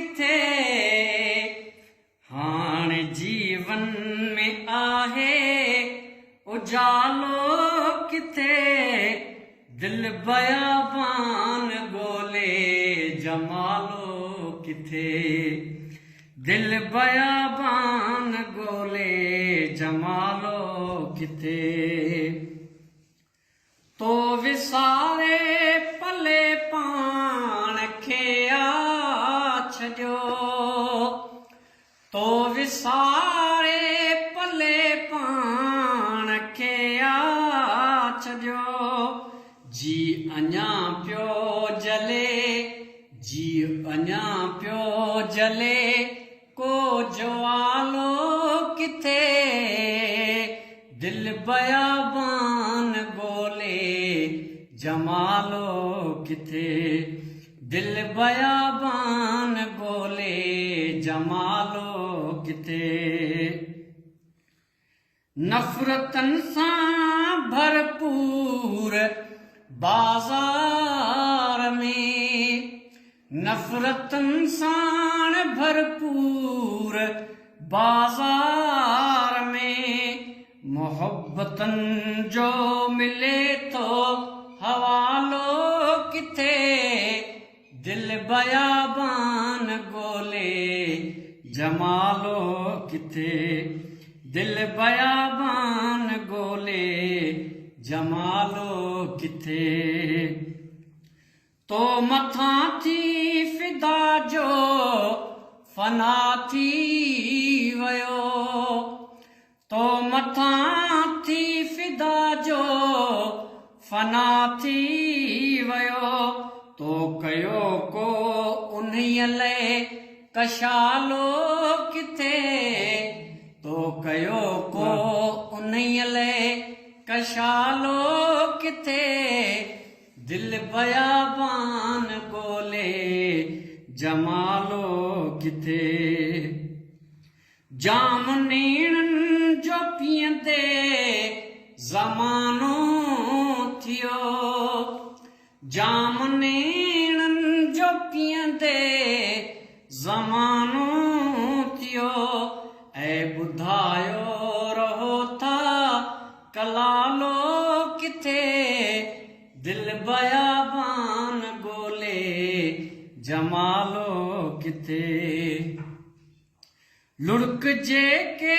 किथे हाण जीवन में आहे उजालो किथे दिल बयाबान गोले जमालो किथे दिल बयाबान गोले जमालो किथे तो विसारे पले पाण खे छॾियो तो विसारे पले पाण खे छॾियो जी अञा पियो जले जी अञा पियो जले को ज्वालो किथे दिल बयाबान गोले जमालो किथे दिल बयाबान गोले जमालो किथे नफ़रतन सां भरपूर बाज़ार में नफ़रतन सां भरपूर बाज़ार में मोहब्बतन जो मिले तो हवालो किथे दिल बयाबान गोले जमालो किथे दिल बयाबान गोले जमालो किथे तो मथां थी फिदा जो फना थी वयो तो मथां थी फिदा जो फना थी वयो तो कयो को उन्हीअ लाइ कशालो किथे तो कयो को उन्हीअ लाइ कशालो किथे दिल बयाबान गोले जमालो किथे जाम नेणनि जो पीअंदे ज़मानो थियो जाम नेणनि जो पीअंदे ज़मानो थियो ऐं ॿुधायो रहो था कलालो किथे दिल बयाबान गोले जमालो किथे लुढ़क जे के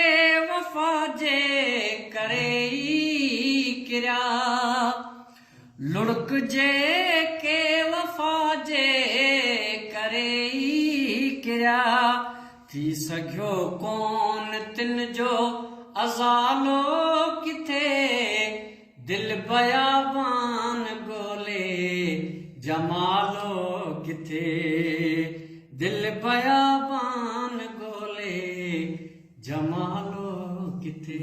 वफ़ा जे करे ई किरिया लुढ़क जे के वफ़ा जे करे ई किरिया थी सघियो कोन तिन जो अज़ालो किथे दिल बयाबान गोले जमालो किथे दिल बयाबान गोले जमालो किथे।